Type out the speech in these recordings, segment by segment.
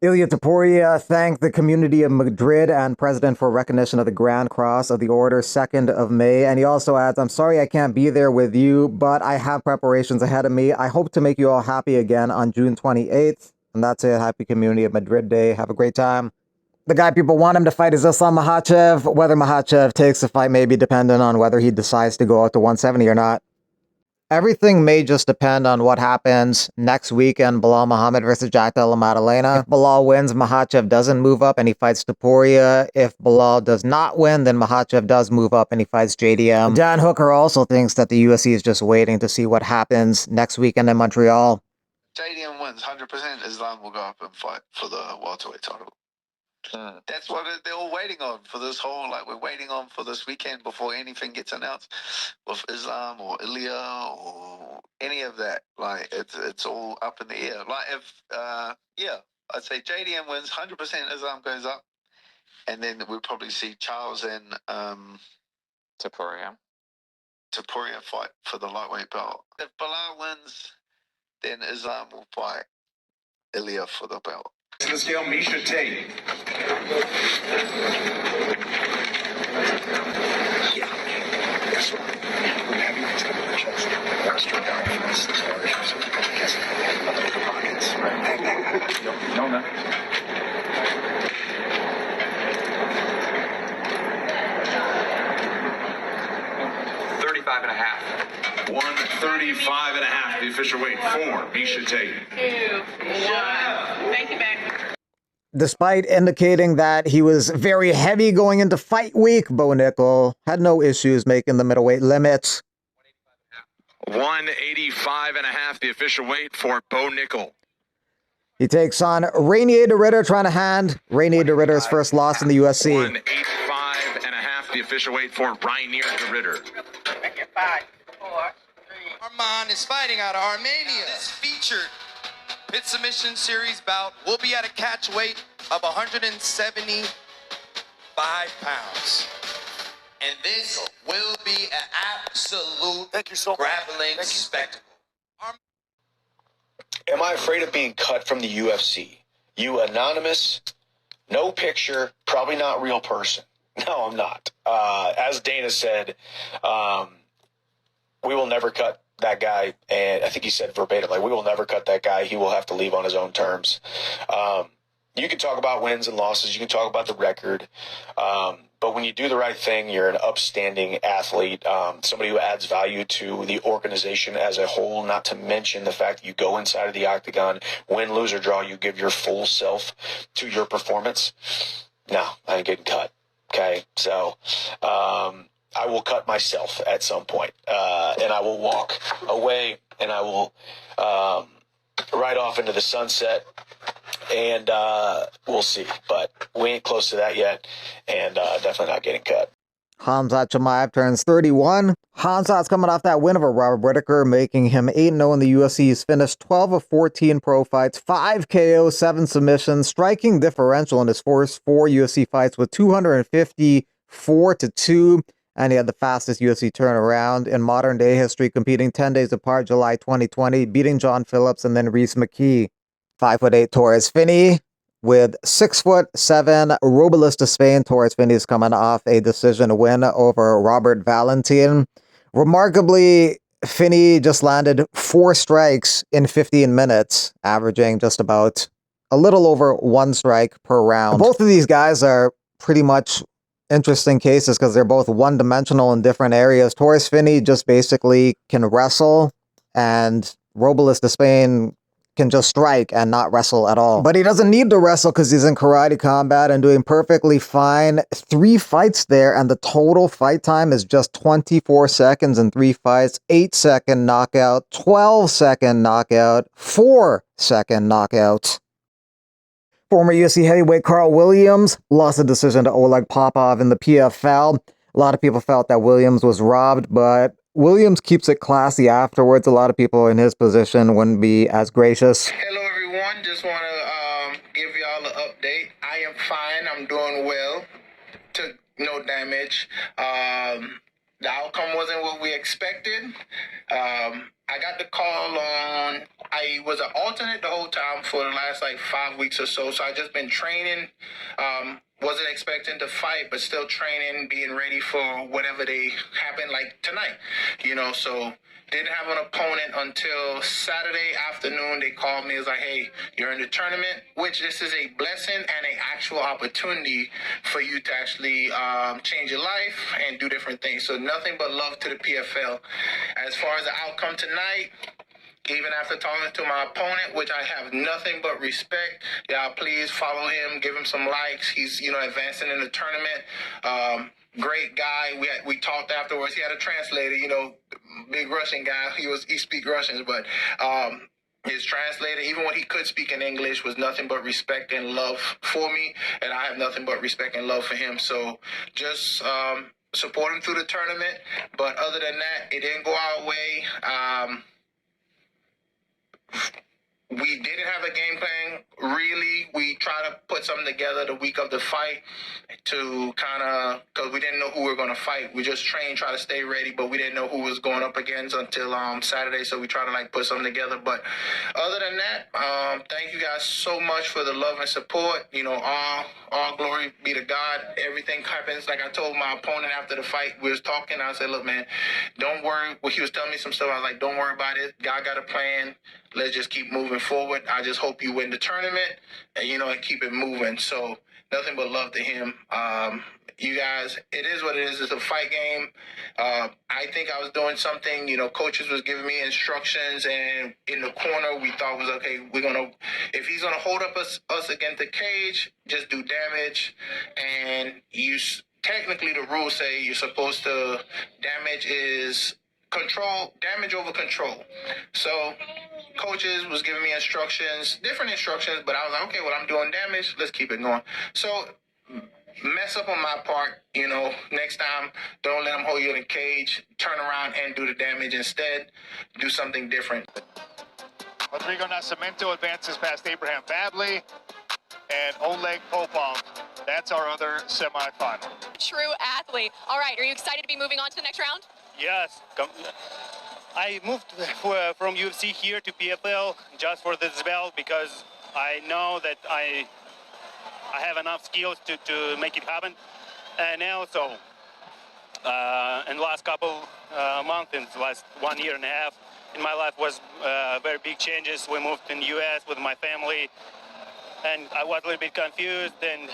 Ilia Topuria thanked the community of Madrid and President for recognition of the Grand Cross of the Order 2nd of May. And he also adds, I'm sorry I can't be there with you, but I have preparations ahead of me. I hope to make you all happy again on June 28th. And that's it. Happy Community of Madrid Day. Have a great time. The guy people want him to fight is Islam Makhachev. Whether Makhachev takes the fight may be dependent on whether he decides to go out to 170 or not. Everything may just depend on what happens next weekend. Bilal Muhammad versus Jack Della Maddalena. If Bilal wins, Makhachev doesn't move up and he fights Topuria. If Bilal does not win, then Makhachev does move up and he fights JDM. Dan Hooker also thinks that the UFC is just waiting to see what happens next weekend in Montreal. JDM wins 100%. Islam will go up and fight for the welterweight title. That's what they're all waiting on for this whole, we're waiting on for this weekend before anything gets announced with Islam or Ilia or any of that. It's all up in the air. I'd say JDM wins 100%. Islam goes up, and then we'll probably see Charles and Topuria fight for the lightweight belt. If Bilal wins, then Islam will fight Ilia for the belt. To the scale, Misha Tate. Yeah, that's right. We're having a time on the chest. Extra down for us. Yes, the pockets. Right. No. 35 and a half. 135 and a half, the official weight for Misha Tate. 2, 1. Thank you, back. Despite indicating that he was very heavy going into fight week, Bo Nickal had no issues making the middleweight limits. 185 and a half, the official weight for Bo Nickal. He takes on Rainier de Ritter, trying to hand Rainier de Ritter's first loss in the UFC. 185 and a half, the official weight for Rainier de Ritter. 5, 4, 3. Arman is fighting out of Armenia. This featured pit submission series bout will be at a catch weight of 175 pounds. And this will be an absolute grappling spectacle. Am I afraid of being cut from the UFC? You anonymous, no picture, probably not real person. No, I'm not. As Dana said, we will never cut that guy, and I think he said verbatim, we will never cut that guy. He will have to leave on his own terms. You can talk about wins and losses. You can talk about the record. But when you do the right thing, you're an upstanding athlete, somebody who adds value to the organization as a whole, not to mention the fact that you go inside of the octagon, win, lose, or draw, you give your full self to your performance. No, I ain't getting cut. Okay, so I will cut myself at some point, and I will walk away, and I will ride off into the sunset, and we'll see. But we ain't close to that yet, and definitely not getting cut. Khamzat Chimaev turns 31. Khamzat's coming off that win over Robert Whittaker, making him 8-0 in the UFC. He's finished 12 of 14 pro fights, 5 KOs, 7 submissions, striking differential in his first 4 UFC fights with 254-2. And he had the fastest UFC turnaround in modern day history, competing 10 days apart, July 2020, beating John Phillips and then Reese McKee. 5'8" Torres Finney with 6'7" Robles de Spain. Torres Finney is coming off a decision win over Robert Valentin. Remarkably, Finney just landed 4 strikes in 15 minutes, averaging just about a little over 1 strike per round. Both of these guys are pretty much interesting cases because they're both one-dimensional in different areas. Torres Finney just basically can wrestle, and Robles de Spain can just strike and not wrestle at all. But he doesn't need to wrestle because he's in karate combat and doing perfectly fine. 3 fights there, and the total fight time is just 24 seconds in 3 fights. 8-second knockout, 12-second knockout, 4-second knockout. Former UFC heavyweight Carl Williams lost a decision to Oleg Popov in the PFL. A lot of people felt that Williams was robbed, but Williams keeps it classy afterwards. A lot of people in his position wouldn't be as gracious. Hello, everyone. Just want to give y'all an update. I am fine. I'm doing well. Took no damage. the outcome wasn't what we expected. I got the call on. I was an alternate the whole time for the last like 5 weeks or so. So I just been training. Wasn't expecting to fight, but still training, being ready for whatever they happen like tonight. So didn't have an opponent until Saturday afternoon. They called me. It was like, hey, you're in the tournament, which this is a blessing and an actual opportunity for you to actually change your life and do different things. So nothing but love to the PFL. As far as the outcome tonight, even after talking to my opponent, which I have nothing but respect, y'all please follow him, give him some likes. He's, advancing in the tournament. Great guy. We talked afterwards. He had a translator, big Russian guy. He speak Russian, but his translator, even when he could speak in English, was nothing but respect and love for me, and I have nothing but respect and love for him. So just support him through the tournament. But other than that, it didn't go our way. We didn't have a game plan, really. We tried to put something together the week of the fight to because we didn't know who we were going to fight. We just trained, try to stay ready, but we didn't know who was going up against until Saturday, so we tried to put something together. But other than that, thank you guys so much for the love and support. All glory be to God. Everything happens. Like I told my opponent after the fight, we was talking, I said, look, man, don't worry. Well, he was telling me some stuff. I was like, don't worry about it. God got a plan. Let's just keep moving forward. I just hope you win the tournament and, and keep it moving. So nothing but love to him. You guys, it is what it is. It's a fight game. I think I was doing something, coaches was giving me instructions, and in the corner we thought was, okay, if he's going to hold up us against the cage, just do damage. And technically the rules say you're supposed to, damage is damage over control. So coaches was giving me different instructions, but I was like, okay, well, I'm doing damage. Let's keep it going. So mess up on my part, next time, don't let them hold you in a cage. Turn around and do the damage instead. Do something different. Rodrigo Nascimento advances past Abraham Badley and Oleg Popov. That's our other semifinal. True athlete. All right, are you excited to be moving on to the next round? Yes. I moved from UFC here to PFL just for this belt because I know that I have enough skills to make it happen. And also, in the last couple months, in the last 1.5 years in my life was very big changes. We moved in the US with my family, and I was a little bit confused, and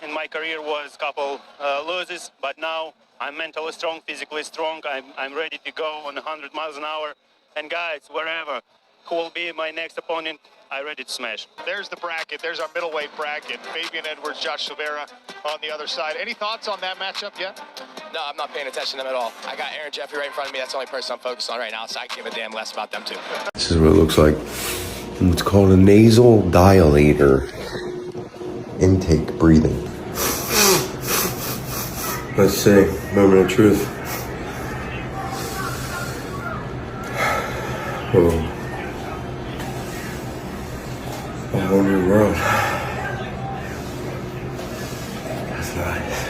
in my career was a couple losses, but now I'm mentally strong, physically strong. I'm ready to go on 100 miles an hour. And guys, wherever, who will be my next opponent, I'm ready to smash. There's the bracket. There's our middleweight bracket. Fabian Edwards, Josh Silveira on the other side. Any thoughts on that matchup yet? No, I'm not paying attention to them at all. I got Aaron Jeffrey right in front of me. That's the only person I'm focused on right now, so I can give a damn less about them too. This is what it looks like. It's called a nasal dilator. Intake breathing. Let's see. Moment of truth. Whoa. A whole new world. That's nice.